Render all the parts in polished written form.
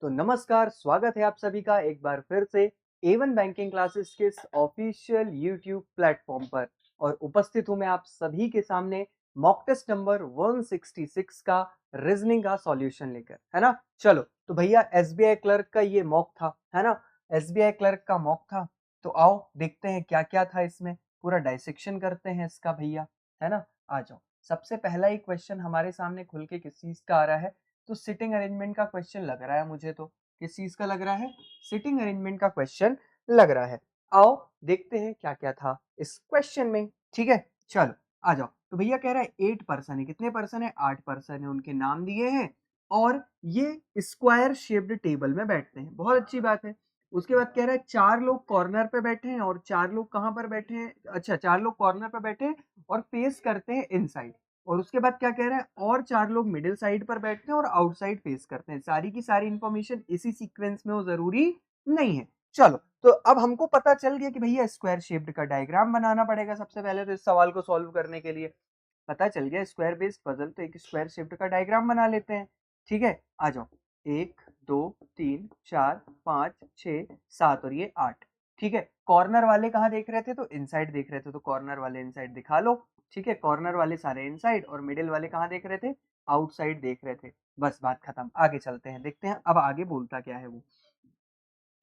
तो नमस्कार, स्वागत है आप सभी का एक बार फिर से A1 बैंकिंग क्लासेस के इस ऑफिशियल यूट्यूब प्लेटफॉर्म पर। और उपस्थित हूं मैं आप सभी के सामने मॉक टेस्ट नंबर 166 का रीजनिंग का सॉल्यूशन लेकर, है ना। चलो तो भैया एसबीआई क्लर्क का ये मॉक था, है ना। एसबीआई क्लर्क का मॉक था, तो आओ देखते हैं क्या क्या था इसमें, पूरा डाइसेक्शन करते हैं इसका भैया, है ना। आ जाओ। सबसे पहला ही क्वेश्चन हमारे सामने खुल के किस चीज का आ रहा है, तो सिटिंग अरेंजमेंट का क्वेश्चन लग रहा है मुझे। तो किस चीज का लग रहा है, सिटिंग अरेंजमेंट का क्वेश्चन लग रहा है। आओ देखते हैं क्या क्या था इस क्वेश्चन में। ठीक है, चलो आ जाओ। तो भैया कह रहा है 8 पर्सन है, कितने पर्सन है, 8 पर्सन है, उनके नाम दिए हैं और ये स्क्वायर शेप्ड टेबल में बैठते हैं, बहुत अच्छी बात है। उसके बाद कह रहा है 4 लोग कॉर्नर पे बैठे हैं और 4 लोग कहां पर बैठे हैं, अच्छा 4 लोग कॉर्नर पे बैठे हैं और फेस करते हैं इनसाइड। और उसके बाद क्या कह रहा है, और 4 लोग मिडिल साइड पर बैठते हैं और आउटसाइड फेस करते हैं। सारी की सारी इंफॉर्मेशन इसी सीक्वेंस में हो, जरूरी नहीं है। चलो तो अब हमको पता चल गया कि भैया स्क्वायर शेप्ड का डायग्राम बनाना पड़ेगा सबसे पहले, तो इस सवाल को सॉल्व करने के लिए पता चल गया स्क्वायर बेस्ड पजल, तो एक स्क्वायर शेप्ड का डायग्राम बना लेते हैं। ठीक है, आ जाओ। 1 2 3 4 5 6 7 और ये 8। ठीक है, कॉर्नर वाले कहाँ देख रहे थे, तो इनसाइड देख रहे थे, तो कॉर्नर वाले इनसाइड दिखा लो। ठीक है, कॉर्नर वाले सारे इनसाइड और मिडिल वाले कहाँ देख रहे थे, आउटसाइड देख रहे थे। बस बात खत्म, आगे चलते हैं, देखते हैं अब आगे बोलता क्या है वो।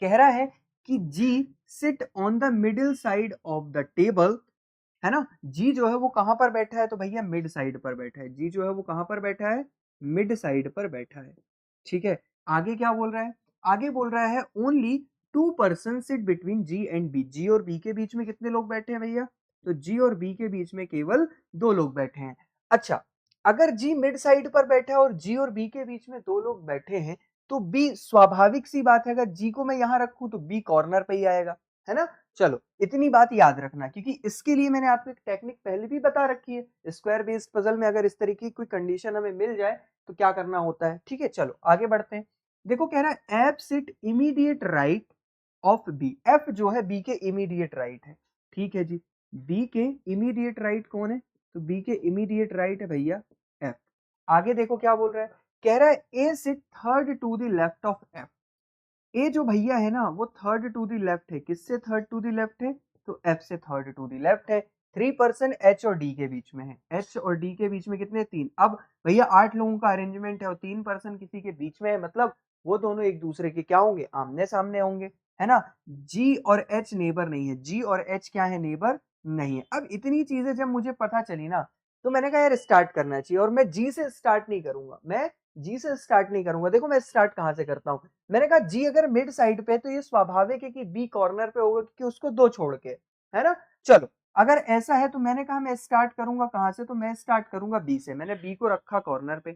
कह रहा है कि G sit on the middle side of the table, है ना। जी जो है वो कहां पर बैठा है, तो भैया मिड साइड पर बैठा है। जी जो है वो कहां पर बैठा है, मिड साइड पर बैठा है। ठीक है, आगे क्या बोल रहा है, आगे बोल रहा है only 2 person sit between G and B. G और बी के बीच में कितने लोग बैठे हैं भैया, तो जी और बी के बीच में केवल 2 लोग बैठे हैं। अच्छा, अगर जी मिड साइड पर बैठा है और जी और बी के बीच में 2 लोग बैठे हैं, तो बी स्वाभाविक सी बात है, अगर जी को मैं यहां रखूं तो बी कॉर्नर पे ही आएगा, है ना। चलो इतनी बात याद रखना, क्योंकि इसके लिए मैंने आपको एक टेक्निक पहले भी बता रखी है। स्क्वायर बेस्ड पजल में अगर इस तरीके की कोई कंडीशन हमें मिल जाए तो क्या करना होता है। ठीक है, चलो आगे बढ़ते हैं। देखो कह रहा है F sit immediate right of B. F जो है बी के इमीडिएट राइट है। ठीक है जी, बी के इमीडिएट राइट कौन है, तो बी के इमीडिएट राइट है भैया एफ। आगे देखो क्या बोल रहा है, कह रहा है A sit third to the left of F. A जो भैया है ना वो थर्ड टू द लेफ्ट है, किससे थर्ड टू द लेफ्ट है, तो एफ से थर्ड टू द लेफ्ट है। 3 पर्सन एच और डी के बीच में है, एच और डी के बीच में कितने, 3। अब भैया 8 लोगों का अरेंजमेंट है और 3 पर्सन किसी के बीच में है, मतलब वो दोनों एक दूसरे के क्या होंगे, आमने सामने होंगे, है ना। जी और एच नेबर नहीं है, जी और एच क्या है, नेबर नहीं है। अब इतनी चीजें जब मुझे पता चली ना, तो मैंने कहा यार स्टार्ट करना चाहिए, और मैं जी से स्टार्ट नहीं करूंगा, मैं जी से स्टार्ट नहीं करूंगा। देखो मैं स्टार्ट कहां से करता हूं, मैंने कहा जी अगर मिड साइड पे है तो ये स्वाभाविक है कि बी कॉर्नर पे होगा, क्योंकि उसको 2 छोड़ के, है ना। चलो अगर ऐसा है तो मैंने कहा मैं स्टार्ट करूंगा कहां से, तो मैं स्टार्ट करूंगा बी से। मैंने बी को रखा कॉर्नर पे,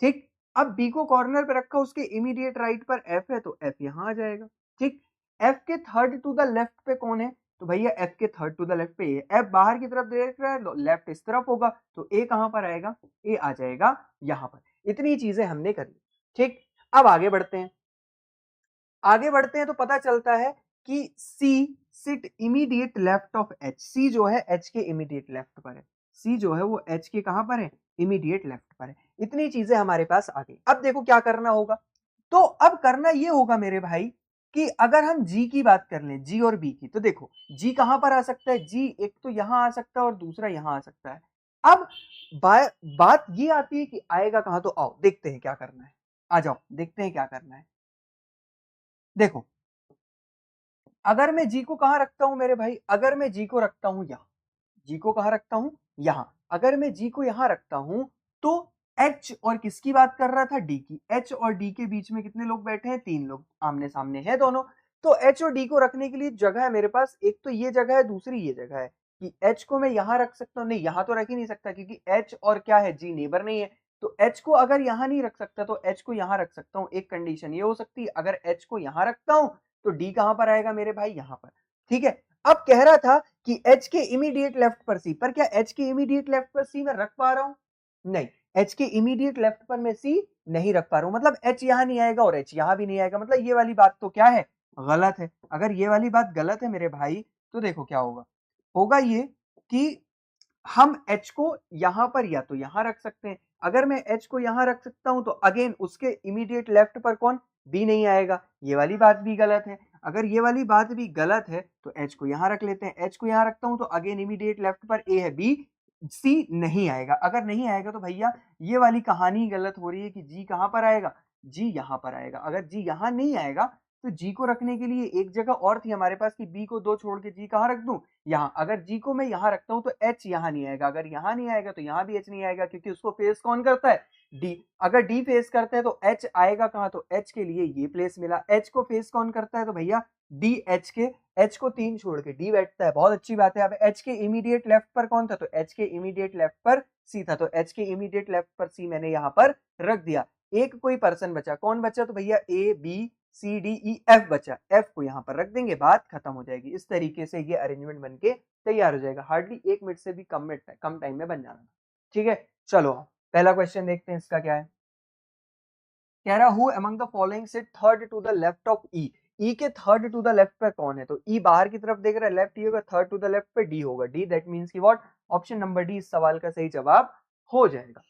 ठीक। अब बी को कॉर्नर पे रखा, उसके इमीडिएट राइट पर एफ है, तो एफ यहां आ जाएगा। ठीक, एफ के थर्ड टू द लेफ्ट पे कौन है, तो भैया एफ के थर्ड टू द लेफ्ट पे ये। एफ बाहर की तरफ देख रहा है, लेफ्ट इस तरफ होगा, तो ए कहां पर आएगा, ए आ जाएगा यहां पर। इतनी चीजें हमने करी। ठीक, अब आगे बढ़ते हैं। आगे बढ़ते हैं तो पता चलता है कि C sit immediate left of H. C जो है एच के इमीडिएट लेफ्ट पर है, सी जो है वो एच के कहां पर है, इमीडिएट लेफ्ट पर है। इतनी चीजें हमारे पास आ गई। अब देखो क्या करना होगा, तो अब करना ये होगा मेरे भाई कि अगर हम जी की बात कर लें, जी और बी की, तो देखो जी कहां पर आ सकता है, जी एक तो यहां आ सकता है और दूसरा यहां आ सकता है। अब बात ये आती है कि आएगा कहां, तो आओ देखते हैं क्या करना है। आ जाओ देखते हैं क्या करना है। देखो अगर मैं जी को कहां रखता हूं मेरे भाई, अगर मैं जी को रखता हूं यहां, जी को कहां रखता हूं, यहां। अगर मैं जी को यहां रखता हूं तो एच और किसकी बात कर रहा था, डी की। एच और डी के बीच में कितने लोग बैठे हैं, 3 लोग, आमने सामने है दोनों। तो एच और डी को रखने के लिए जगह है मेरे पास, एक तो ये जगह है, दूसरी ये जगह है कि एच को मैं यहां रख सकता हूं, नहीं यहां तो रख ही नहीं सकता, क्योंकि एच और क्या है, जी नेबर नहीं है। तो एच को अगर यहां नहीं रख सकता तो एच को यहां रख सकता हूं। एक कंडीशन ये हो सकती है, अगर एच को यहां रखता हूं तो डी कहां पर आएगा मेरे भाई, यहां पर। ठीक है, अब कह रहा था कि एच के इमीडिएट लेफ्ट पर सी, पर क्या एच के इमीडिएट लेफ्ट पर सी मैं रख पा रहा हूं, नहीं। एच के इमीडिएट लेफ्ट पर मैं सी नहीं रख पा रहा हूं, मतलब एच यहां नहीं आएगा और एच यहां भी नहीं आएगा, मतलब ये वाली बात तो क्या है, गलत है। अगर ये वाली बात गलत है मेरे भाई, तो देखो क्या होगा, होगा ये कि हम एच को यहां पर या तो यहां रख सकते हैं। अगर मैं एच को यहां रख सकता हूं तो अगेन उसके इमीडिएट लेफ्ट पर कौन, बी नहीं आएगा, ये वाली बात भी गलत है। अगर ये वाली बात भी गलत है तो एच को यहाँ रख लेते हैं, एच को यहाँ रखता हूं तो अगेन इमीडिएट लेफ्ट पर ए है, बी सी नहीं आएगा। अगर नहीं आएगा तो भैया ये वाली कहानी गलत हो रही है कि जी कहाँ पर आएगा, जी यहाँ पर आएगा। अगर जी यहाँ नहीं आएगा तो जी को रखने के लिए एक जगह और थी हमारे पास कि बी को 2 छोड़ के जी कहाँ रख दूं, यहाँ। अगर जी को मैं यहाँ रखता हूं तो एच यहाँ नहीं आएगा, अगर यहाँ नहीं आएगा तो यहाँ भी एच नहीं आएगा, क्योंकि उसको फेस कौन करता है, डी। अगर डी फेस करता है तो एच आएगा कहाँ, तो एच के लिए ये प्लेस मिला। एच को फेस कौन करता है तो भैया डी एच के, एच को 3 छोड़ के डी बैठता है, बहुत अच्छी बात है। अब एच के इमीडिएट लेफ्ट पर कौन था, तो एच के इमीडिएट लेफ्ट पर सी था, तो एच के इमीडिएट लेफ्ट पर सी मैंने यहाँ पर रख दिया। एक कोई पर्सन बचा, कौन बचा, तो भैया A B C D E F बचा, एफ को यहाँ पर रख देंगे, बात खत्म हो जाएगी। इस तरीके से ये अरेंजमेंट बनके तैयार हो जाएगा, हार्डली 1 मिनट से भी कम टाइम में बन जाना। ठीक है, चलो पहला क्वेश्चन देखते हैं इसका क्या है। कह रहा who among the following sit third to the left of E, E के थर्ड टू द लेफ्ट पर कौन है, तो ई बाहर की तरफ देख रहा है, लेफ्ट ई होगा, थर्ड टू द लेफ्ट पे डी होगा, डी दैट मींस की व्हाट, ऑप्शन नंबर डी इस सवाल का सही जवाब हो जाएगा।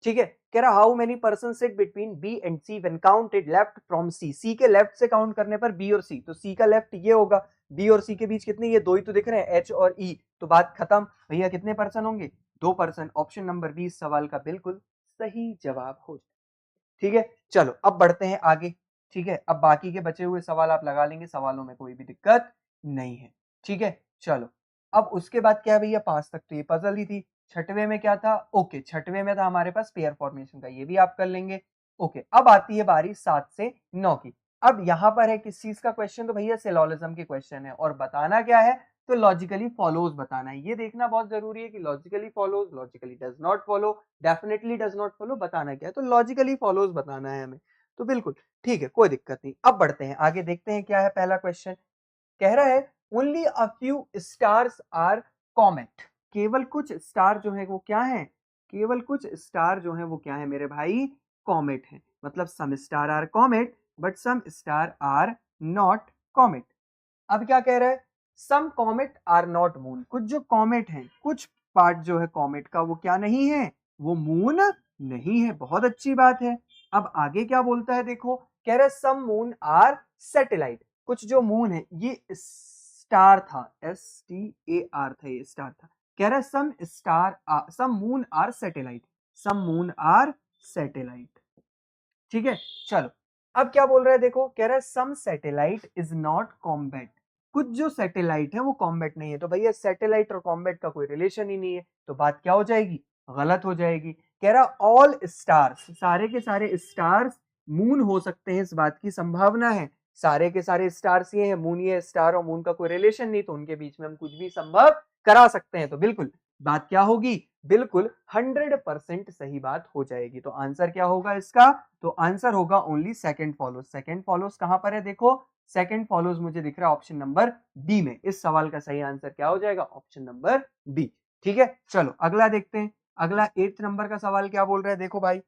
ठीक है, कह रहा how many person sit between B and C when counted left from C, C के लेफ्ट से काउंट करने पर बी और सी, तो सी का लेफ्ट ये होगा, बी और सी के बीच कितने, ये दो ही तो दिख रहे हैं, एच और ई, तो बात खत्म। भैया कितने पर्सन होंगे, 2 पर्सन, ऑप्शन नंबर बी इस सवाल का बिल्कुल सही जवाब हो जाएगा। ठीक है, चलो अब बढ़ते हैं आगे। ठीक है, अब बाकी के बचे हुए सवाल आप लगा लेंगे, सवालों में कोई भी दिक्कत नहीं है। ठीक है, चलो अब उसके बाद क्या है भैया, 5 तक तो ये पजल ही थी। छठवें में क्या था, ओके छठवें में था हमारे पास पेयर फॉर्मेशन का, ये भी आप कर लेंगे। ओके, अब आती है बारी 7 से 9 की। अब यहाँ पर है किस चीज का क्वेश्चन, तो भैया सिलोजिज्म के क्वेश्चन है, और बताना क्या है, तो लॉजिकली फॉलोज बताना है। ये देखना बहुत जरूरी है कि logically follows, logically does not follow, definitely does not follow, बताना क्या है, तो लॉजिकली फॉलोज बताना है हमें। तो बिल्कुल ठीक है, कोई दिक्कत नहीं। अब बढ़ते हैं आगे, देखते हैं क्या है पहला क्वेश्चन। कह रहा है only a few stars are comet, केवल कुछ स्टार जो है वो क्या है, केवल कुछ स्टार जो है वो क्या है मेरे भाई, कॉमेट है। मतलब some star are comet but some star are not comet. अब क्या कह रहा है, some comet are not moon, कुछ जो कॉमेट है, कुछ पार्ट जो है कॉमेट का वो क्या नहीं है, वो मून नहीं है, बहुत अच्छी बात है। अब आगे क्या बोलता है देखो, कह रहा है सम मून आर सैटेलाइट, कुछ जो मून है ये स्टार था, एस टी ए आर था, ये स्टार था। कह रहा है some moon are satellite, some moon are satellite. ठीक है, चलो अब क्या बोल रहा है देखो, कह रहा है सम सैटेलाइट इज नॉट कॉम्बैट, कुछ जो सैटेलाइट है वो कॉम्बैट नहीं है, तो भैया सैटेलाइट और कॉम्बैट का कोई रिलेशन ही नहीं है, तो बात क्या हो जाएगी, गलत हो जाएगी। कह रहा ऑल स्टार्स, सारे के सारे स्टार्स मून हो सकते हैं, इस बात की संभावना है। सारे के सारे स्टार्स ये है, मून ये, स्टार और मून का कोई रिलेशन नहीं, तो उनके बीच में हम कुछ भी संभव करा सकते हैं, तो बिल्कुल बात क्या होगी, बिल्कुल 100% सही बात हो जाएगी। तो आंसर क्या होगा इसका, तो आंसर होगा only second follows. Second follows कहां पर है देखो, सेकंड फॉलोज मुझे दिख रहा है ऑप्शन नंबर बी में। इस सवाल का सही आंसर क्या हो जाएगा, ऑप्शन नंबर बी। ठीक है, चलो अगला देखते हैं। अगला 8 नंबर का सवाल क्या बोल रहा है देखो भाई,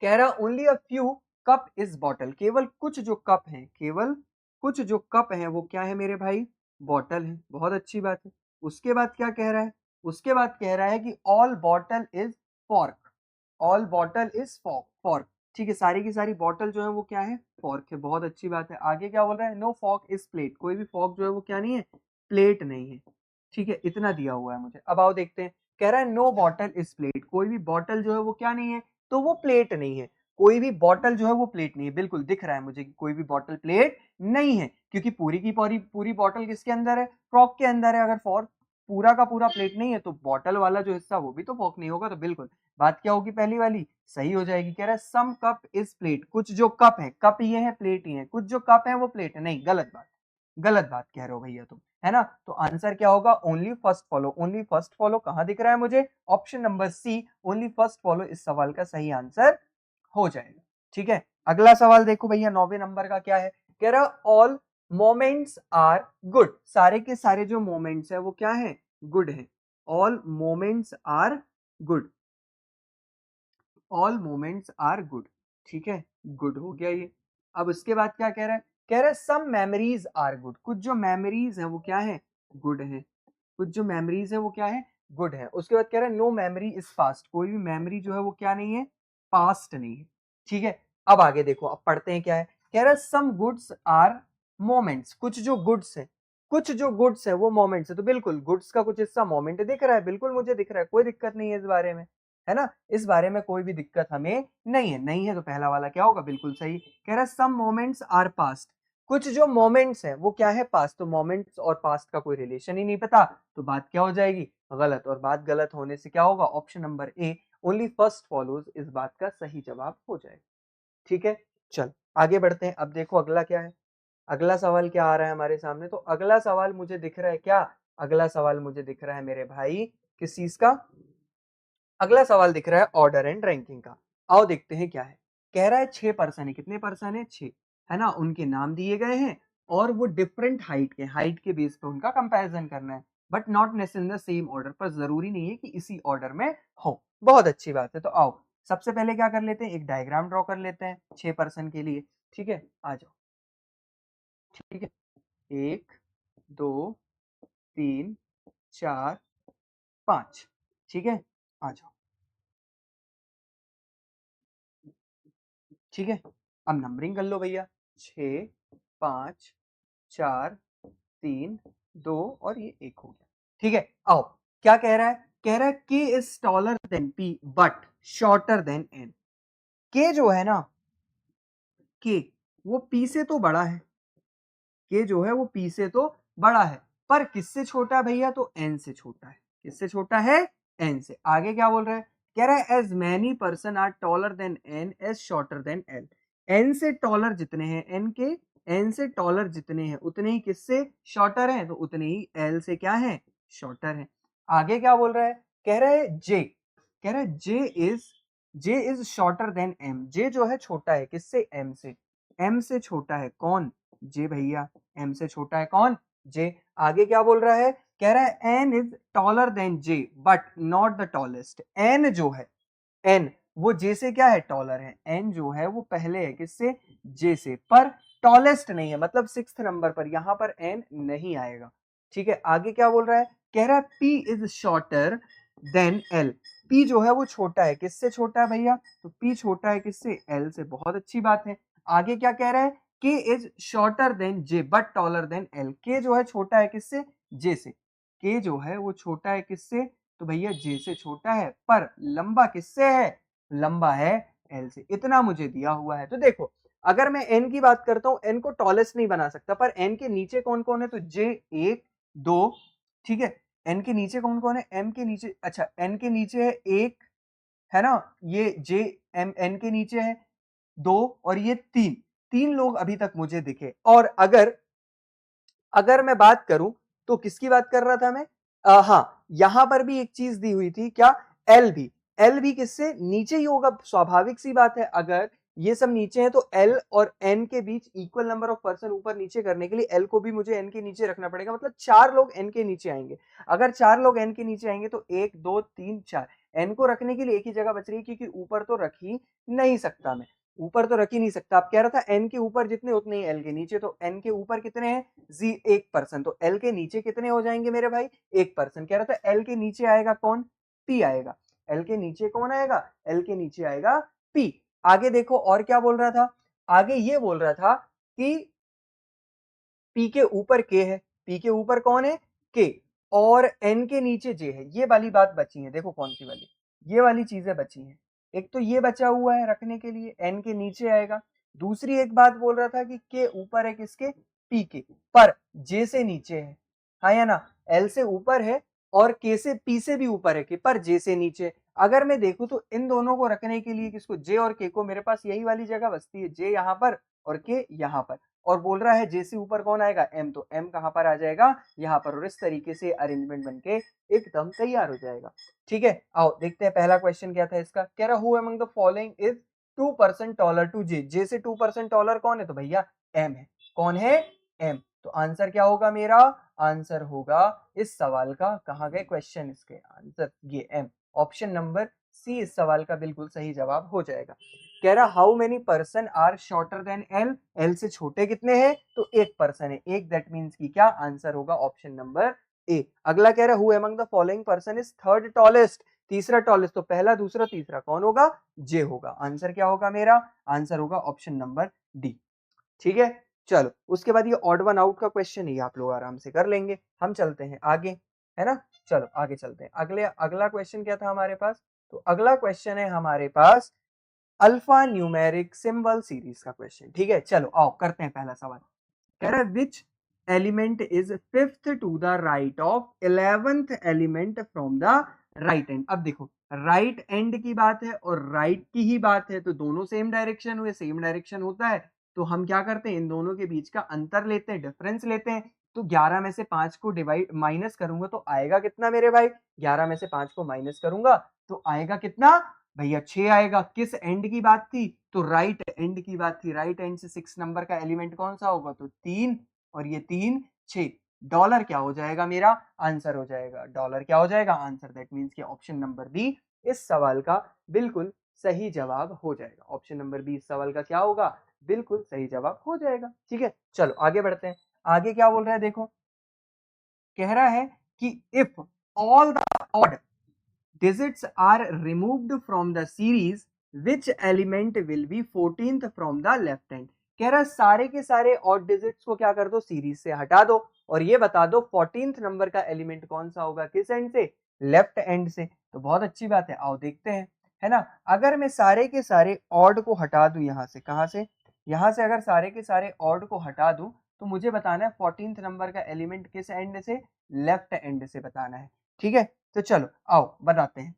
कह रहा only a few cup is bottle, केवल कुछ जो कप हैं, केवल कुछ जो कप हैं वो क्या है मेरे भाई, बॉटल है, बहुत अच्छी बात है। उसके बाद क्या कह रहा है, उसके बाद कह रहा है कि all bottle is fork, all bottle is fork. ठीक है, सारी की सारी बॉटल जो है वो क्या है, फॉर्क है, बहुत अच्छी बात है। आगे क्या बोल रहा है, नो फॉर्क इज प्लेट, कोई भी फॉर्क जो है वो क्या नहीं है, प्लेट नहीं है। ठीक है, इतना दिया हुआ है मुझे। अब आओ देखते हैं, कह रहा है नो बॉटल इज प्लेट, कोई भी बॉटल जो है वो क्या नहीं है, तो वो प्लेट नहीं है। कोई भी बॉटल जो है वो प्लेट नहीं है, बिल्कुल दिख रहा है मुझे कि कोई भी बॉटल प्लेट नहीं है, क्योंकि पूरी की पूरी पूरी बॉटल किसके अंदर है, फ्रॉक के अंदर है। अगर फॉर्क पूरा का पूरा प्लेट नहीं है तो बॉटल वाला जो हिस्सा वो भी तो फॉर्क नहीं होगा, तो बिल्कुल बात क्या होगी, पहली वाली सही हो जाएगी। कह रहा है सम कप इज प्लेट, कुछ जो कप है, कप ये है प्लेट ही है, कुछ जो कप है वो प्लेट है, नहीं गलत बात, गलत बात कह रहे हो भैया तुम, है ना। तो आंसर क्या होगा, only first follow, only first follow कहां दिख रहा है मुझे, option number C, only first follow इस सवाल का सही आंसर हो जाएगा। ठीक है, अगला सवाल देखो भैया 9वें नंबर का क्या है, कह रहा ऑल मोमेंट्स आर गुड, सारे के सारे जो मोमेंट्स है वो क्या है, गुड है। All moments are good, all moments are good. ठीक है, गुड हो गया ये। अब उसके बाद क्या कह रहा है, कह रहा है सम मेमोरीज आर गुड, कुछ जो मेमोरीज है वो क्या है, गुड है, कुछ जो मेमोरीज है वो क्या है, गुड है। उसके बाद कह रहा है नो मेमोरी इज फास्ट, कोई भी मेमोरी जो है वो क्या नहीं है, पास्ट नहीं है। ठीक है, अब आगे देखो, अब पढ़ते हैं क्या है। कह रहा है सम गुड्स आर मोमेंट्स, कुछ जो गुड्स है, कुछ जो गुड्स है वो मोमेंट्स है। तो बिल्कुल गुड्स का कुछ हिस्सा मोमेंट दिख रहा है, बिल्कुल मुझे दिख रहा है, कोई दिक्कत नहीं है इस बारे में, है ना। इस बारे में कोई भी दिक्कत हमें नहीं है, नहीं है तो पहला वाला क्या होगा, बिल्कुल सही। कह रहा है सम मोमेंट्स आर पास्ट, कुछ जो मोमेंट्स है वो क्या है, पास्ट। तो मोमेंट्स और पास्ट का कोई रिलेशन ही नहीं पता, तो बात क्या हो जाएगी, गलत। और बात गलत होने से क्या होगा, option number A only first follows, इस बात का सही जवाब हो जाएगा। ठीक है, चल आगे बढ़ते हैं। अब देखो अगला क्या है, अगला सवाल क्या आ रहा है हमारे सामने। तो अगला सवाल मुझे दिख रहा है क्या, अगला सवाल मुझे दिख रहा है मेरे भाई किस चीज का, अगला सवाल दिख रहा है ऑर्डर एंड रैंकिंग का। आओ देखते हैं क्या है। कह रहा है 6 पर्सन है, कितने पर्सन है, 6, है ना। उनके नाम दिए गए हैं और वो डिफरेंट हाइट के, हाइट के बेस पे उनका कंपैरिजन करना है, but not necessary in the same order, पर जरूरी नहीं है कि इसी ऑर्डर में हो। बहुत अच्छी बात है। तो आओ सबसे पहले क्या कर लेते हैं, एक डायग्राम ड्रॉ कर लेते हैं 6 पर्सन के लिए। ठीक है, आ जाओ। ठीक है, 1 2 3 4 5, ठीक है, आ जाओ। ठीक है, अब नंबरिंग कर लो भैया, 6 5 4 3 2 और ये 1 हो गया। ठीक है, आओ क्या कह रहा है, कह रहा है K is taller than P but shorter than N. K जो है ना, के वो पी से तो बड़ा है, के जो है वो पी से तो बड़ा है, पर किससे छोटा है भैया, तो एन से छोटा है। किससे छोटा है, एन से। आगे क्या बोल रहा है, कह रहा है as many person are taller than N as shorter than L. N से टॉलर जितने हैं, एन के एन से टॉलर जितने हैं उतने ही किससे शॉर्टर हैं, तो उतने ही एल से क्या है, शॉर्टर है। आगे क्या बोल रहा है, कह रहा है जे, कह रहा है जे इज शॉर्टर देन एम। जे जो है छोटा है किससे, एम से। एम से छोटा है कौन, जे भैया। एम से छोटा है कौन, जे। आगे क्या बोल रहा है, कह रहा है N is taller than J but not the tallest. N जो है, एन वो जे से क्या है, टॉलर है। एन जो है वो पहले है किससे, जे से, पर टॉलेस्ट नहीं है, मतलब 6th नंबर पर, यहां पर एन नहीं आएगा। ठीक है, आगे क्या बोल रहा है, कह रहा है P is shorter than L. P जो है वो छोटा है, किससे छोटा है भैया, तो पी छोटा है किससे, एल से। बहुत अच्छी बात है। आगे क्या कह रहा है, K is shorter than J but taller than L. के जो है छोटा है किससे, जे से। के जो है वो छोटा है किससे, तो भैया जे से छोटा है, पर लंबा किससे है, लंबा है एल से। इतना मुझे दिया हुआ है। तो देखो अगर मैं एन की बात करता हूं, एन को टॉलेस्ट नहीं बना सकता, पर एन के नीचे कौन कौन है, तो जे 1 2, ठीक है। एन के नीचे कौन कौन है, एम के नीचे, अच्छा एन के नीचे है 1, है ना, ये जे एम एन के नीचे है 2 और ये 3, 3 लोग अभी तक मुझे दिखे। और अगर अगर मैं बात करूं तो किसकी बात कर रहा था मैं, हाँ यहां पर भी एक चीज दी हुई थी क्या, एल भी। एल भी किससे नीचे ही होगा, स्वाभाविक सी बात है। अगर ये सब नीचे है तो एल और एन के बीच इक्वल नंबर ऑफ पर्सन ऊपर नीचे करने के लिए एल को भी मुझे एन के नीचे रखना पड़ेगा, मतलब 4 लोग एन के नीचे आएंगे। अगर 4 लोग एन के नीचे आएंगे तो 1 2 3 4, एन को रखने के लिए एक ही जगह बच रही है, क्योंकि ऊपर तो रख ही नहीं सकता मैं, ऊपर तो रख ही नहीं सकता। आप कह रहा था एन के ऊपर जितने उतने ही एल के नीचे, तो एन के ऊपर कितने हैं, 1 पर्सन, तो एल के नीचे कितने हो जाएंगे मेरे भाई, 1 पर्सन। कह रहा था एल के नीचे आएगा कौन, पी आएगा। एल के नीचे कौन आएगा, एल के नीचे आएगा पी। आगे देखो और क्या बोल रहा था, आगे ये बोल रहा था कि पी के ऊपर के है, पी के ऊपर कौन है, के, और एन के नीचे जे है। ये वाली बात बची है, देखो कौन सी वाली, ये वाली चीजें बची हैं। एक तो ये बचा हुआ है रखने के लिए, एन के नीचे आएगा। दूसरी एक बात बोल रहा था कि के ऊपर है किसके, पी के, पर जे से नीचे है, हाँ या ना। एल से ऊपर है और के से, पी से भी ऊपर है के, पर जे से नीचे। अगर मैं देखूं तो इन दोनों को रखने के लिए, किसको, जे और के को, मेरे पास यही वाली जगह बचती है, जे यहाँ पर और के यहाँ पर। और बोल रहा है जे से ऊपर कौन आएगा, एम, तो एम कहां पर आ जाएगा, यहाँ पर। और इस तरीके से अरेंजमेंट बनके एकदम तैयार हो जाएगा। ठीक है, आओ देखते हैं पहला क्वेश्चन क्या था इसका। कह रहा who among the following is 2% taller to J. J से 2% टॉलर कौन है, तो भैया एम है। कौन है, एम। तो आंसर क्या होगा मेरा, आंसर होगा इस सवाल का, कहां गए क्वेश्चन, इसके आंसर ये एम, ऑप्शन नंबर सी इस सवाल का बिल्कुल सही जवाब हो जाएगा। कह रहा how many person are shorter than L. L से छोटे कितने हैं, तो 1 पर्सन है, एक, दैट मीन्स की क्या, आंसर होगा ऑप्शन नंबर ए। अगला कह रहा who among the following person is third tallest. तीसरा टॉलेस्ट तो पहला, दूसरा, तीसरा कौन होगा? जे होगा। आंसर क्या होगा मेरा? आंसर होगा ऑप्शन नंबर डी। ठीक है, चलो उसके बाद ये ऑड वन आउट का क्वेश्चन है, आप लोग आराम से कर लेंगे। हम चलते हैं आगे, है ना? चलो आगे चलते हैं। अगला क्वेश्चन क्या था हमारे पास? तो अगला क्वेश्चन है हमारे पास अल्फा न्यूमेरिक सिंबल सीरीज का क्वेश्चन। ठीक है, चलो आओ करते हैं पहला सवाल। कह रहा है which element is fifth to the right of 11th element from the right end. अब देखो राइट एंड की बात है और राइट की ही बात है, तो दोनों सेम डायरेक्शन हुए, सेम डायरेक्शन होता है तो हम क्या करते हैं, इन दोनों के बीच का अंतर लेते हैं, डिफरेंस लेते हैं। तो 11 में से 5 को डिवाइड माइनस करूंगा तो आएगा कितना मेरे भाई? 11 में से 5 को माइनस करूंगा तो आएगा कितना भैया? 6 आएगा। किस एंड की बात थी? तो राइट एंड की बात थी। राइट एंड से 6 नंबर का एलिमेंट कौन सा होगा? तो 3, और ये 3 6। डॉलर क्या हो जाएगा मेरा? आंसर हो जाएगा डॉलर। क्या हो जाएगा? आंसर। दैट मीन्स कि ऑप्शन नंबर बी इस सवाल का बिल्कुल सही जवाब हो जाएगा। ऑप्शन नंबर बी इस सवाल का क्या होगा? बिल्कुल सही जवाब हो जाएगा। ठीक है, चलो आगे बढ़ते हैं। आगे क्या बोल रहा है देखो, कह रहा है कि if all the odd digits are removed from the series which element will be 14th from the left hand। कह रहा है सारे के सारे ऑड डिजिट्स को क्या कर दो? सीरीज से हटा दो और ये बता दो 14th नंबर का एलिमेंट कौन सा होगा? किस एंड से? लेफ्ट एंड से। तो बहुत अच्छी बात है, आओ देखते हैं, है ना? अगर मैं सारे के सारे ऑड को हटा दूं यहां से, कहां से? यहां से अगर सारे के सारे ऑड को हटा दूं तो मुझे बताना है 14th नंबर का एलिमेंट किस एंड से? लेफ्ट एंड से बताना है। ठीक है, तो चलो आओ बताते हैं।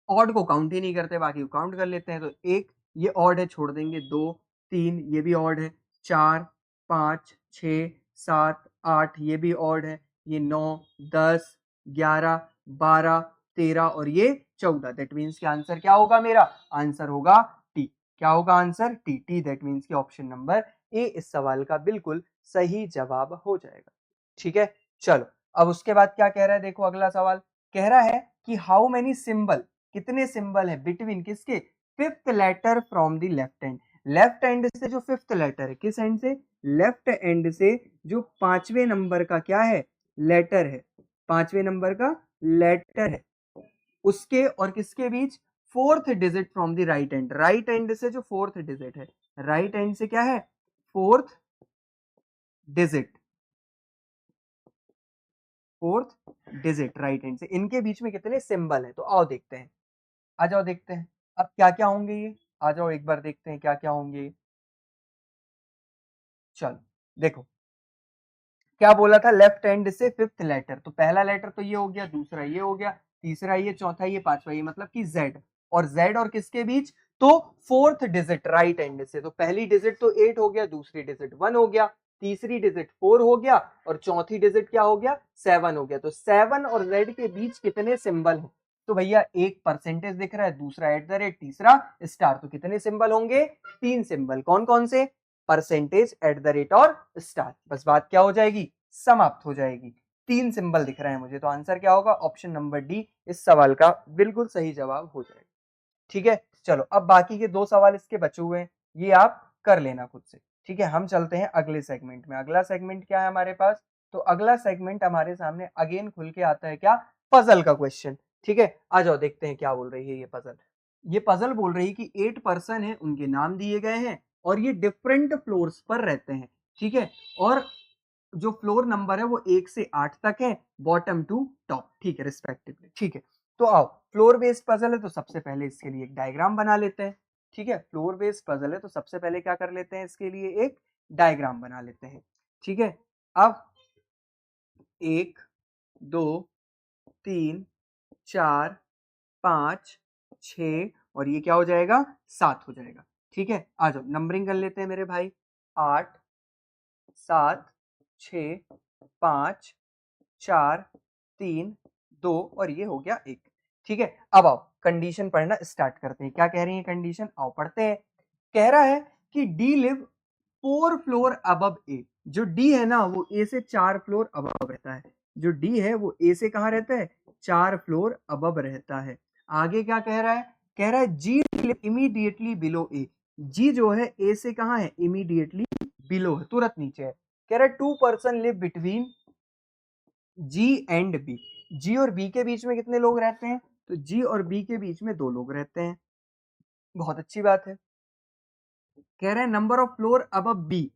ऑड को काउंट ही नहीं करते, बाकी को काउंट कर लेते हैं। तो एक ये ऑड है, छोड़ देंगे। 2 3 ये भी ऑड है। 4 5 6 7 8 ये भी ऑड है। ये 9 10 11 12 13 और ये 14। दैट मीन्स कि आंसर क्या होगा मेरा? आंसर होगा टी। क्या होगा answer? T. T that means कि ऑप्शन नंबर ए इस सवाल का बिल्कुल सही जवाब हो जाएगा। ठीक है, चलो अब उसके बाद क्या कह रहा है देखो, अगला सवाल कह रहा है कि हाउ मेनी सिंबल, कितने सिंबल है बिटवीन किसके? Fifth letter from the left hand. Left hand से जो फिफ्थ लेटर है, किस हैंड से? लेफ्ट हैंड से जो पांचवें नंबर का क्या है? लेटर है। पांचवें नंबर का लेटर है उसके और किसके बीच? Fourth digit from the right hand. Right hand से जो फोर्थ डिजिट है, राइट हैंड से क्या है? Fourth digit. Fourth digit right hand से, इनके बीच में कितने सिंबल है? तो आओ देखते हैं, आ जाओ देखते हैं अब क्या क्या होंगे ये। आ जाओ एक बार देखते हैं क्या क्या होंगे। चलो देखो क्या बोला था, लेफ्ट हैंड से फिफ्थ लेटर। तो पहला लेटर तो ये हो गया, दूसरा ये हो गया, तीसरा ये, चौथा ये, पांचवा ये, मतलब कि जेड। और जेड और किसके बीच? तो फोर्थ डिजिट राइट हैंड से। तो पहली डिजिट तो 8 हो गया, दूसरी डिजिट 1 हो गया, तीसरी डिजिट 4 हो गया और चौथी डिजिट क्या हो गया? 7 हो गया। तो 7 और जेड के बीच कितने सिंबल हैं? तो भैया एक परसेंटेज दिख रहा है, दूसरा एट द रेट, तीसरा स्टार। तो कितने सिंबल होंगे? 3 सिंबल। कौन कौन से? परसेंटेज, एट द रेट और स्टार। बस बात क्या हो जाएगी? समाप्त हो जाएगी। 3 सिंबल दिख रहे हैं मुझे, तो आंसर क्या होगा? ऑप्शन नंबर डी इस सवाल का बिल्कुल सही जवाब हो जाएगा। ठीक है, चलो अब बाकी के 2 सवाल इसके बचे हुए हैं, ये आप कर लेना खुद से। ठीक है, हम चलते हैं अगले सेगमेंट में। अगला सेगमेंट क्या है हमारे पास? तो अगला सेगमेंट हमारे सामने अगेन खुल के आता है क्या? पजल का क्वेश्चन। ठीक है, आ जाओ देखते हैं क्या बोल रही है ये पजल। ये पजल बोल रही है कि 8 पर्सन है, उनके नाम दिए गए हैं और ये डिफरेंट फ्लोर्स पर रहते हैं। ठीक है, और जो फ्लोर नंबर है वो 1 से 8 तक है, बॉटम टू टॉप। ठीक है, रिस्पेक्टिवली। ठीक है, तो आओ फ्लोर बेस्ड पजल है तो सबसे पहले इसके लिए एक डायग्राम बना लेते हैं। ठीक है, फ्लोर बेस्ड पजल है तो सबसे पहले क्या कर लेते हैं, इसके लिए एक डायग्राम बना लेते हैं। ठीक है, अब 1 2 3 4 5 6 और ये क्या हो जाएगा? 7 हो जाएगा। ठीक है, आ जाओ नंबरिंग कर लेते हैं मेरे भाई। 8 7 6 5 4 3 2 और ये हो गया 1। ठीक है, अब आओ कंडीशन पढ़ना स्टार्ट करते हैं। क्या कह रही है कंडीशन? आओ पढ़ते हैं। कह रहा है कि डी लिव 4 फ्लोर अबव ए। जो डी है ना वो ए से 4 फ्लोर अबव रहता है। जो डी है वो ए से कहां रहता है? 4 फ्लोर अबव रहता है। आगे क्या कह रहा है? कह रहा है जी लिव इमीडिएटली बिलो ए। जी जो है ए से कहां है? इमीडिएटली बिलो है, तुरंत नीचे है। कह रहा है 2 person live between G and B. G और बी के बीच में कितने लोग रहते हैं? तो जी और बी के बीच में 2 लोग रहते हैं। बहुत अच्छी बात है। कह रहे हैं number of floor above B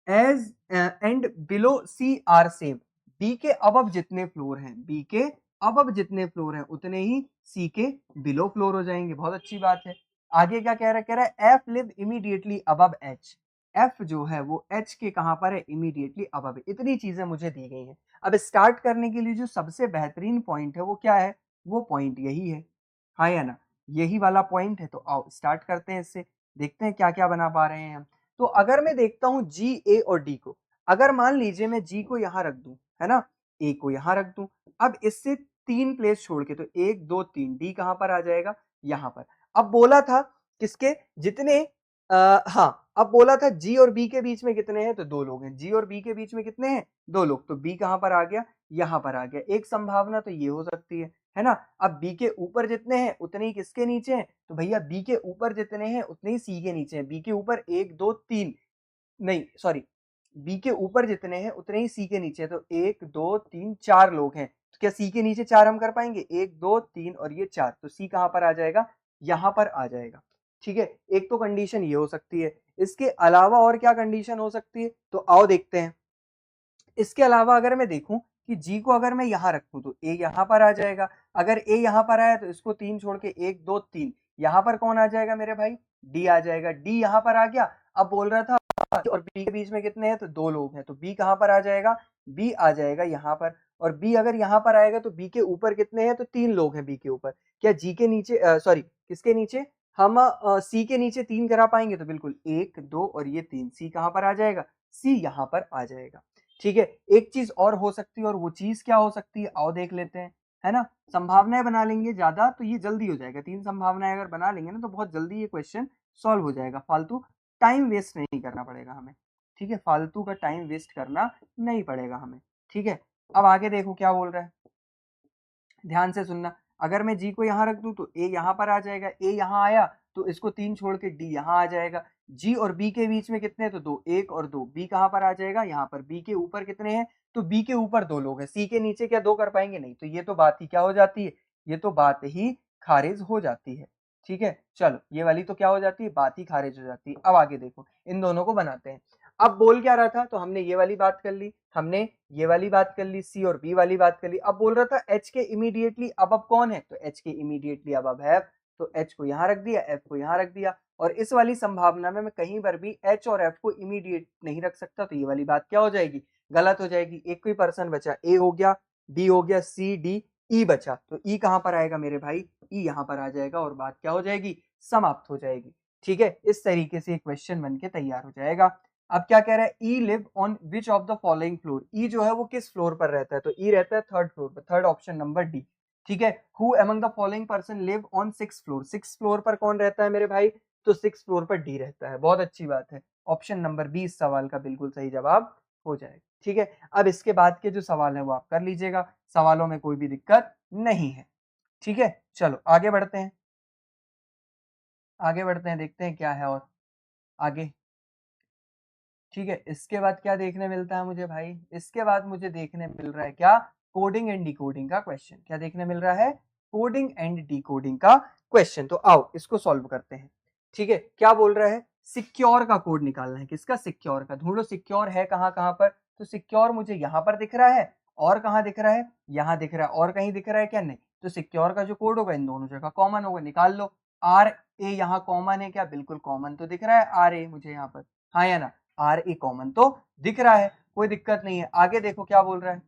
as and below C are same. B के अबव जितने फ्लोर हैं, बी के अबव जितने फ्लोर हैं उतने ही सी के बिलो फ्लोर हो जाएंगे। बहुत अच्छी बात है। आगे क्या कह रहा है? कह रहा है F live immediately above H. F जो है वो एच के कहां पर है? इमीडिएटली अबव है। इतनी चीजें मुझे दी गई हैं। अब स्टार्ट करने के लिए जो सबसे बेहतरीन पॉइंट है वो क्या है? वो पॉइंट यही है, हाँ या ना? यही वाला पॉइंट है। तो आओ स्टार्ट करते हैं इससे, देखते हैं क्या क्या बना पा रहे हैं हम। तो अगर मैं देखता हूं जी, ए और डी को, अगर मान लीजिए मैं जी को यहां रख दूं, है ना, ए को यहां रख दूं, अब इससे 3 प्लेस छोड़ के, तो 1 2 3, डी कहां पर आ जाएगा? यहां पर। अब बोला था किसके जितने हाँ, अब बोला था जी और बी के बीच में कितने हैं? तो 2 लोग हैं। जी और बी के बीच में कितने हैं? 2 लोग। तो बी कहां पर आ गया? यहां पर आ गया। एक संभावना तो ये हो सकती है ना? अब बी के ऊपर जितने हैं उतने ही किसके नीचे हैं? तो भैया बी के ऊपर जितने हैं उतने ही सी के नीचे हैं। बी के ऊपर 1 2 3, नहीं सॉरी, बी के ऊपर जितने हैं उतने ही सी के नीचे। तो 1 2 3 4 लोग हैं। तो क्या सी के नीचे 4 हम कर पाएंगे? 1 2 3 और ये 4। तो सी कहां पर आ जाएगा? यहां पर आ जाएगा। ठीक है, एक तो कंडीशन ये हो सकती है। इसके अलावा और क्या कंडीशन हो सकती है? तो आओ देखते हैं। इसके अलावा अगर मैं देखूं कि जी को अगर मैं यहां रखूं तो ए यहां पर आ जाएगा। अगर ए यहां पर आया तो इसको 3 छोड़ के 1 2 3, यहां पर कौन आ जाएगा मेरे भाई? डी आ जाएगा। डी यहां पर आ गया। अब बोल रहा था और बी के बीच में कितने हैं? तो 2 लोग हैं। तो बी कहां पर आ जाएगा? बी आ जाएगा यहां पर। और बी अगर यहां पर आएगा तो बी के ऊपर कितने हैं? तो 3 लोग हैं बी के ऊपर। क्या जी के नीचे सॉरी किसके नीचे? हम सी के नीचे 3 करा पाएंगे? तो बिल्कुल 1 2 और ये 3। सी कहां पर आ जाएगा? सी यहां पर आ जाएगा। ठीक है, एक चीज और हो सकती है, और वो चीज क्या हो सकती है? आओ देख लेते हैं, है ना? संभावनाएं बना लेंगे ज्यादा तो ये जल्दी हो जाएगा। 3 संभावनाएं अगर बना लेंगे ना तो बहुत जल्दी ये क्वेश्चन सॉल्व हो जाएगा। फालतू टाइम वेस्ट नहीं करना पड़ेगा हमें। ठीक है, फालतू का टाइम वेस्ट करना नहीं पड़ेगा हमें। ठीक है, अब आगे देखो क्या बोल रहा है, ध्यान से सुनना। अगर मैं जी को यहां रख दूं तो ए यहां पर आ जाएगा। ए यहां आया तो इसको 3 छोड़ के डी यहां आ जाएगा। जी और बी के बीच में कितने? तो 2, 1 और 2। बी कहां पर आ जाएगा? यहां पर। बी के ऊपर कितने हैं? तो बी के ऊपर 2 लोग हैं। सी के नीचे क्या 2 कर पाएंगे? नहीं। तो ये तो बात ही क्या हो जाती है? ये तो बात ही खारिज हो जाती है। ठीक है, चलो ये वाली तो क्या हो जाती है? बात ही खारिज हो जाती है। अब आगे देखो, इन दोनों को बनाते हैं। अब बोल क्या रहा था? तो हमने ये वाली बात कर ली, हमने ये वाली बात कर ली, सी और बी वाली बात कर ली। अब बोल रहा था एच के इमीडिएटली अबव कौन है? तो एच के इमीडिएटली अबव है। तो एच को यहां रख दिया, एफ को यहां रख दिया। और इस वाली संभावना में मैं कहीं पर भी एच और एफ को इमीडिएट नहीं रख सकता। तो ये वाली बात क्या हो जाएगी? गलत हो जाएगी। एक कोई पर्सन बचा, ए हो गया, बी हो गया, सी डी, ई बचा। तो ई कहां पर आएगा मेरे भाई? ई यहां पर आ जाएगा और बात क्या हो जाएगी? समाप्त हो जाएगी। ठीक है, इस तरीके से क्वेश्चन बन के तैयार हो जाएगा। अब क्या कह रहा है? E live on which of the following floor. E जो है वो किस फ्लोर पर रहता है? तो ई रहता है 3rd फ्लोर पर। Third option number D. ठीक है, who among the following person live on 6th floor. 6th floor पर कौन रहता है मेरे भाई? तो 6th फ्लोर पर डी रहता है। बहुत अच्छी बात है। ऑप्शन नंबर बी इस सवाल का बिल्कुल सही जवाब हो जाएगा। ठीक है, अब इसके बाद के जो सवाल है वो आप कर लीजिएगा, सवालों में कोई भी दिक्कत नहीं है। ठीक है, चलो आगे बढ़ते हैं, आगे बढ़ते हैं, देखते हैं क्या है और आगे। ठीक है, इसके बाद क्या देखने मिलता है मुझे भाई? इसके बाद मुझे देखने मिल रहा है क्या? कोडिंग एंड डिकोडिंग का क्वेश्चन। क्या देखने मिल रहा है? कोडिंग एंड डिकोडिंग का क्वेश्चन। तो आओ इसको सॉल्व करते हैं। ठीक है, क्या बोल रहा है? सिक्योर का कोड निकालना है। किसका? सिक्योर का। ढूंढो सिक्योर है कहां कहां पर। तो सिक्योर मुझे यहां पर दिख रहा है, और कहां दिख रहा है? यहां दिख रहा है। और कहीं दिख रहा है क्या? नहीं। तो सिक्योर का जो कोड होगा इन दोनों जगह कॉमन होगा, निकाल लो। आर ए यहाँ कॉमन है क्या? बिल्कुल कॉमन तो दिख रहा है आर ए मुझे यहाँ पर, हाँ या ना? आर ए कॉमन तो दिख रहा है, कोई दिक्कत नहीं है। आगे देखो क्या बोल रहा है,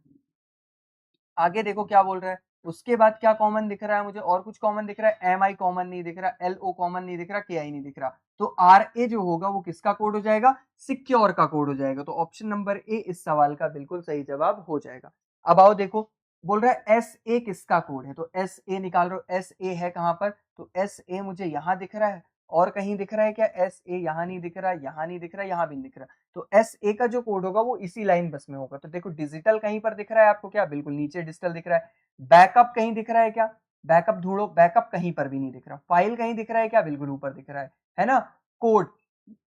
आगे देखो क्या बोल रहा है। उसके बाद क्या कॉमन दिख रहा है मुझे? और कुछ कॉमन दिख रहा है? एम आई कॉमन नहीं दिख रहा, एल ओ कॉमन नहीं दिख रहा, के आई नहीं दिख रहा। तो आर ए जो होगा वो किसका कोड हो जाएगा? सिक्योर का कोड हो जाएगा। तो ऑप्शन नंबर ए इस सवाल का बिल्कुल सही जवाब हो जाएगा। अब आओ देखो, बोल रहा है एस ए किसका कोड है? तो एस ए निकाल रहे हो। एस ए है कहां पर? तो एस ए मुझे यहां दिख रहा है, और कहीं दिख रहा है क्या? एस ए यहां नहीं दिख रहा, यहां नहीं दिख रहा, यहां भी नहीं दिख रहा। तो एस ए का जो कोड होगा वो इसी लाइन बस में होगा। तो देखो डिजिटल कहीं पर दिख रहा है आपको क्या? बिल्कुल नीचे डिजिटल दिख रहा है। बैकअप कहीं दिख रहा है क्या? बैकअप ढूंढो, बैकअप कहीं पर भी नहीं दिख रहा। फाइल कहीं दिख रहा है क्या? बिल्कुल ऊपर दिख रहा है ना? कोड,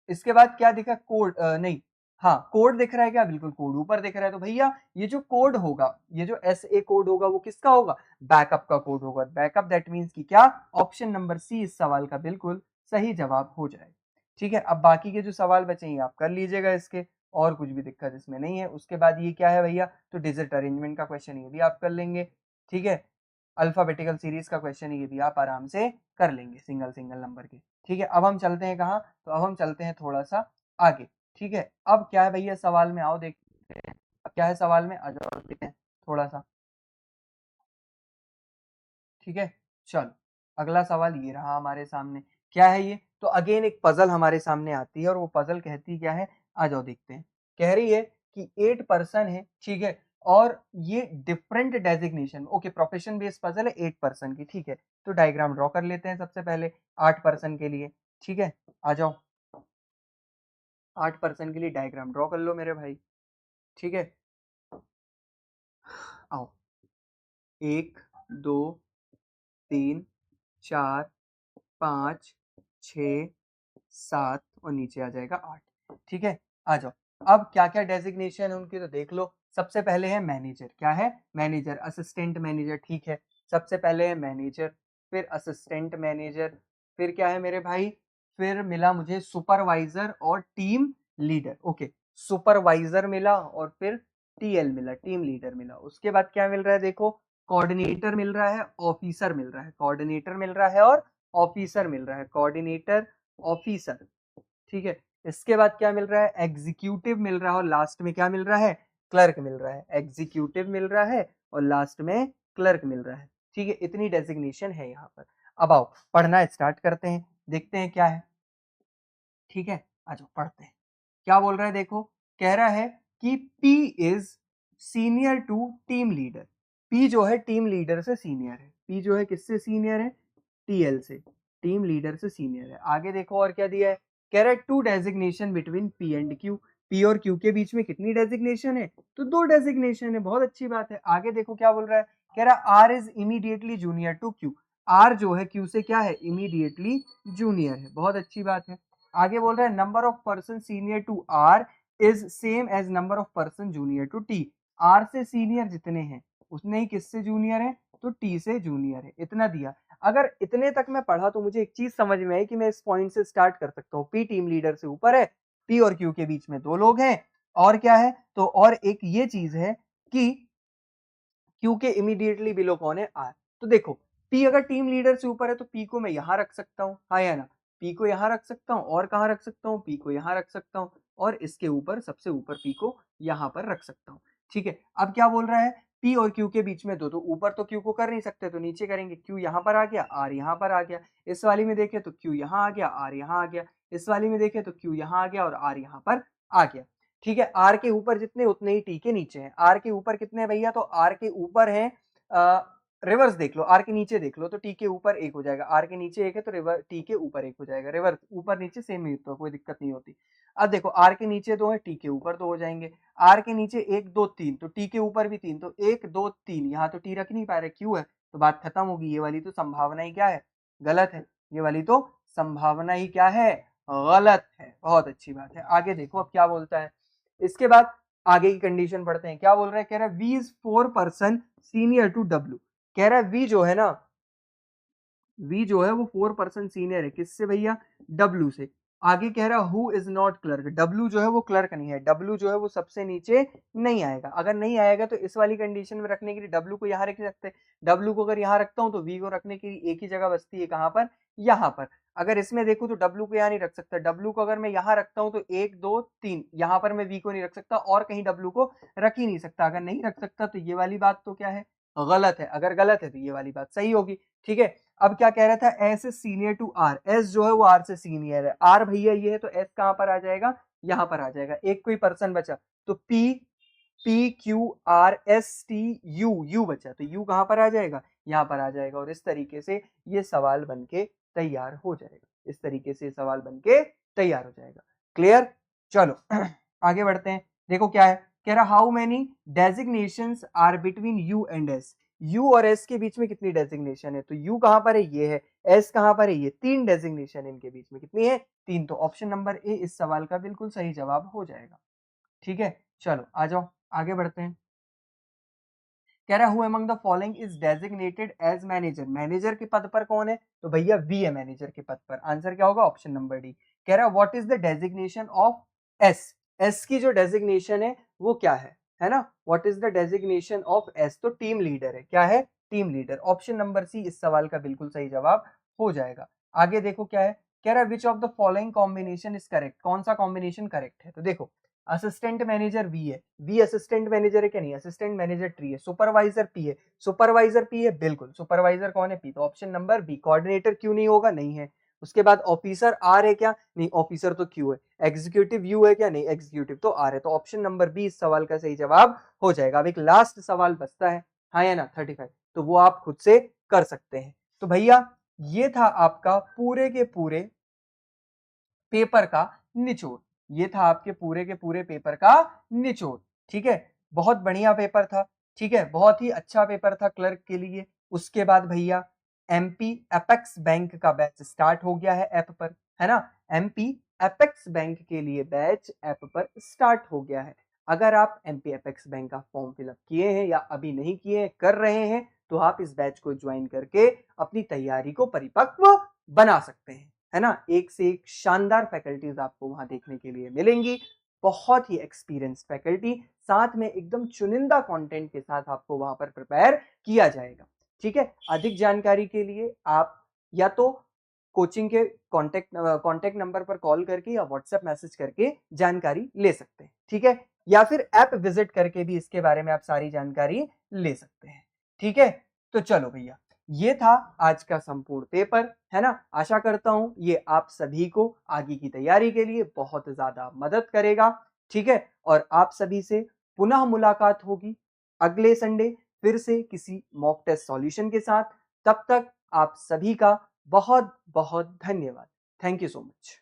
इसके बाद क्या दिखा? कोड नहीं, हाँ, कोड दिख रहा है क्या? बिल्कुल कोड ऊपर दिख रहा है। तो भैया ये जो कोड होगा, ये जो SA कोड होगा वो किसका होगा? बैकअप का कोड होगा। बैकअप दैट मीन्स कि क्या? ऑप्शन नंबर सी इस सवाल का बिल्कुल सही जवाब हो जाएगा। ठीक है, अब बाकी के जो सवाल बचे हैं आप कर लीजिएगा इसके, और कुछ भी दिक्कत इसमें नहीं है। उसके बाद ये क्या है भैया? तो डिजिट अरेंजमेंट का क्वेश्चन, ये भी आप कर लेंगे। ठीक है, अल्फाबेटिकल सीरीज का क्वेश्चन ये भी आप आराम से कर लेंगे सिंगल सिंगल नंबर के। ठीक है, अब हम चलते हैं कहाँ? तो अब हम चलते हैं थोड़ा सा आगे। ठीक है, अब क्या है भैया सवाल में? आओ देखते हैं अब क्या है सवाल में, आ जाओ देखते हैं थोड़ा सा। ठीक है, चलो अगला सवाल ये रहा हमारे सामने। क्या है ये? तो अगेन एक पजल हमारे सामने आती है, और वो पजल कहती क्या है? आ जाओ देखते हैं। कह रही है कि 8 पर्सन है, ठीक है, और ये different designation, okay, profession based puzzle है 8 पर्सन की। ठीक है, तो डायग्राम ड्रॉ कर लेते हैं सबसे पहले 8 पर्सन के लिए। ठीक है, आ जाओ 8 पर्सन के लिए डायग्राम ड्रॉ कर लो मेरे भाई। ठीक है, आओ, 1 2 3 4 5 6 7 और नीचे आ जाएगा 8। ठीक है, आ जाओ। अब क्या क्या डेजिग्नेशन है उनकी तो देख लो। सबसे पहले है मैनेजर। क्या है? Manager, assistant manager. ठीक है, सबसे पहले है मैनेजर, फिर असिस्टेंट मैनेजर, फिर क्या है मेरे भाई? फिर मिला मुझे सुपरवाइजर और टीम लीडर। ओके, सुपरवाइजर मिला और फिर TL मिला, टीम लीडर मिला। उसके बाद क्या मिल रहा है? देखो, कोऑर्डिनेटर मिल रहा है, ऑफिसर मिल रहा है, कोऑर्डिनेटर मिल रहा है और ऑफिसर मिल रहा है, कोऑर्डिनेटर ऑफिसर। ठीक है, इसके बाद क्या मिल रहा है? एग्जीक्यूटिव मिल रहा है, और लास्ट में क्या मिल रहा है? क्लर्क मिल रहा है। एग्जीक्यूटिव मिल रहा है और लास्ट में क्लर्क मिल रहा है। ठीक है, इतनी डेजिग्नेशन है यहाँ पर। अब आओ पढ़ना स्टार्ट करते हैं, देखते हैं क्या है। ठीक है, आ जाओ पढ़ते हैं। क्या बोल रहा है? देखो, कह रहा है कि P is senior to team leader. P जो है टीम लीडर से सीनियर है। P जो है किससे सीनियर है? TL से, टीम लीडर से सीनियर है। आगे देखो और क्या दिया है? कह रहा है two designation between P and Q। P और Q के बीच में कितनी डेजिग्नेशन है? तो 2 डेजिग्नेशन है। बहुत अच्छी बात है। आगे देखो क्या बोल रहा है? कह रहा है R is immediately junior to Q। R जो है Q से क्या है? इमीडिएटली जूनियर है। बहुत अच्छी बात है। आगे बोल रहा है number of person senior to R is same as number of person junior to T। R से सीनियर जितने हैं उतने ही किससे जूनियर है? तो T से जूनियर है। इतना दिया। अगर इतने तक मैं पढ़ा तो मुझे एक चीज समझ में आई कि मैं इस पॉइंट से स्टार्ट कर सकता हूँ। P टीम लीडर से ऊपर है, P और Q के बीच में 2 लोग हैं, और क्या है? तो और एक ये चीज है कि Q के इमीडिएटली बिलो कौन है? R। तो देखो, P अगर टीम लीडर से ऊपर है तो P को मैं यहाँ रख सकता हूँ, हाँ या ना? P को यहाँ रख सकता हूँ, और कहाँ रख सकता हूँ? P को यहाँ रख सकता हूँ, और इसके ऊपर सबसे ऊपर P को यहाँ पर रख सकता हूँ। ठीक है, अब क्या बोल रहा है? P और Q के बीच में 2, तो ऊपर तो Q को कर नहीं सकते, तो नीचे करेंगे। Q यहाँ पर आ गया, R यहाँ पर आ गया। इस वाली में देखे तो Q यहाँ आ गया, R यहाँ आ गया। इस वाली में देखे तो Q यहाँ आ गया और R यहाँ पर आ गया। ठीक है, R के ऊपर जितने उतने ही T के नीचे हैं। R के ऊपर कितने हैं भैया? तो R के ऊपर है, रिवर्स देख लो, R के नीचे देख लो तो T के ऊपर 1 हो जाएगा। R के नीचे 1 है तो रिवर्स T के ऊपर 1 हो जाएगा। रिवर्स ऊपर नीचे सेम ही होता है, कोई दिक्कत नहीं होती। अब देखो, R के नीचे 2 है, T के ऊपर 2 हो जाएंगे। R के नीचे 1 2 3, तो T के ऊपर भी 3, तो 1 2 3। यहाँ तो T रख नहीं पा रहे, Q है, तो बात खत्म होगी। ये वाली तो संभावना ही क्या है? गलत है। ये वाली तो संभावना ही क्या है? गलत है। बहुत अच्छी बात है। आगे देखो अब क्या बोलता है। इसके बाद आगे की कंडीशन पढ़ते हैं। क्या बोल रहा है? कह रहा है V is 4 person senior to W। कह रहा है V जो है ना, V जो है वो 4 पर्सन सीनियर है, किससे भैया? W से। आगे कह रहा है who is not clerk. W जो है वो क्लर्क नहीं है, W जो है वो सबसे नीचे नहीं आएगा। अगर नहीं आएगा तो इस वाली कंडीशन में रखने के लिए W को यहाँ रख सकते हैं। W को अगर यहाँ रखता हूँ तो V को रखने के लिए एक ही जगह बचती है, कहाँ पर? यहाँ पर। अगर इसमें देखो तो W को यहाँ नहीं रख सकता। W को अगर मैं यहाँ रखता हूँ तो 1 2 3, यहाँ पर मैं V को नहीं रख सकता, और कहीं W को रख ही नहीं सकता। अगर नहीं रख सकता तो ये वाली बात तो क्या है? गलत है। अगर गलत है तो ये वाली बात सही होगी। ठीक है, अब क्या कह रहा था? S is senior to R. S जो है वो आर से सीनियर है। आर भैया ये है, तो एस कहां पर आ जाएगा? यहां पर आ जाएगा। एक कोई पर्सन बचा, तो पी, PQRSTU बचा, तो यू कहां पर आ जाएगा? यहां पर आ जाएगा। और इस तरीके से ये सवाल बनके तैयार हो जाएगा। इस तरीके से सवाल बनके तैयार हो जाएगा। क्लियर? चलो आगे बढ़ते हैं। देखो क्या है? कह रहा how many designations are between U and S. U और एस के बीच में कितनी डेजिग्नेशन है? तो यू कहां पर है? ये है। एस कहां पर है? ये। 3 डेजिग्नेशन इनके बीच में, कितनी है? 3। तो ऑप्शन नंबर ए इस सवाल का बिल्कुल सही जवाब हो जाएगा। ठीक है, चलो आ जाओ आगे बढ़ते हैं। कह रहा है who among the following is designated as manager, manager के पद पर कौन है? तो भैया वी है मैनेजर के पद पर। आंसर क्या होगा? Option number D. कह रहा है what is the designation of S, S की जो डेजिग्नेशन है वो क्या है ना? What is the designation of S? तो टीम लीडर है। क्या है? Team leader. Option number C इस सवाल का बिल्कुल सही जवाब हो जाएगा। आगे देखो क्या है, कह रहा है विच of the following combination is correct, कौन सा कॉम्बिनेशन करेक्ट है? तो देखो असिस्टेंट मैनेजर वी है, वी असिस्टेंट मैनेजर है क्या? नहीं, असिस्टेंट मैनेजर ट्री है। सुपरवाइजर पी है, सुपरवाइजर पी है, बिल्कुल सुपरवाइजर कौन है? पी। तो ऑप्शन नंबर बी। कोऑर्डिनेटर क्यों नहीं होगा? नहीं है। उसके बाद ऑफिसर आर है क्या? नहीं, ऑफिसर तो क्यू है। एग्जीक्यूटिव यू है क्या? नहीं, एग्जीक्यूटिव तो आर है। तो ऑप्शन नंबर बी इस सवाल का सही जवाब हो जाएगा। अब एक लास्ट सवाल बचता है, हाँ या ना 35, तो वो आप खुद से कर सकते हैं। तो भैया ये था आपका पूरे के पूरे पेपर का निचोड़, ये था आपके पूरे के पूरे पेपर का निचोड़। ठीक है, बहुत बढ़िया पेपर था। ठीक है, बहुत ही अच्छा पेपर था क्लर्क के लिए। उसके बाद भैया एमपी एपेक्स बैंक का बैच स्टार्ट हो गया है ऐप पर, है ना? एमपी एपेक्स बैंक के लिए बैच ऐप पर स्टार्ट हो गया है। अगर आप एमपी एपेक्स बैंक का फॉर्म फिलअप किए हैं या अभी नहीं किए हैं, कर रहे हैं, तो आप इस बैच को ज्वाइन करके अपनी तैयारी को परिपक्व बना सकते हैं, है ना? एक से एक शानदार फैकल्टीज आपको वहां देखने के लिए मिलेंगी, बहुत ही एक्सपीरियंस फैकल्टी, साथ में एकदम चुनिंदा कंटेंट के साथ आपको वहां पर प्रिपेयर किया जाएगा। ठीक है, अधिक जानकारी के लिए आप या तो कोचिंग के कांटेक्ट नंबर पर कॉल करके या व्हाट्सएप मैसेज करके जानकारी ले सकते हैं। ठीक है, या फिर ऐप विजिट करके भी इसके बारे में आप सारी जानकारी ले सकते हैं। ठीक है, तो चलो भैया ये था आज का संपूर्ण पेपर, है ना? आशा करता हूं ये आप सभी को आगे की तैयारी के लिए बहुत ज्यादा मदद करेगा। ठीक है, और आप सभी से पुनः मुलाकात होगी अगले संडे फिर से किसी मॉक टेस्ट सॉल्यूशन के साथ। तब तक आप सभी का बहुत बहुत धन्यवाद। Thank you so much.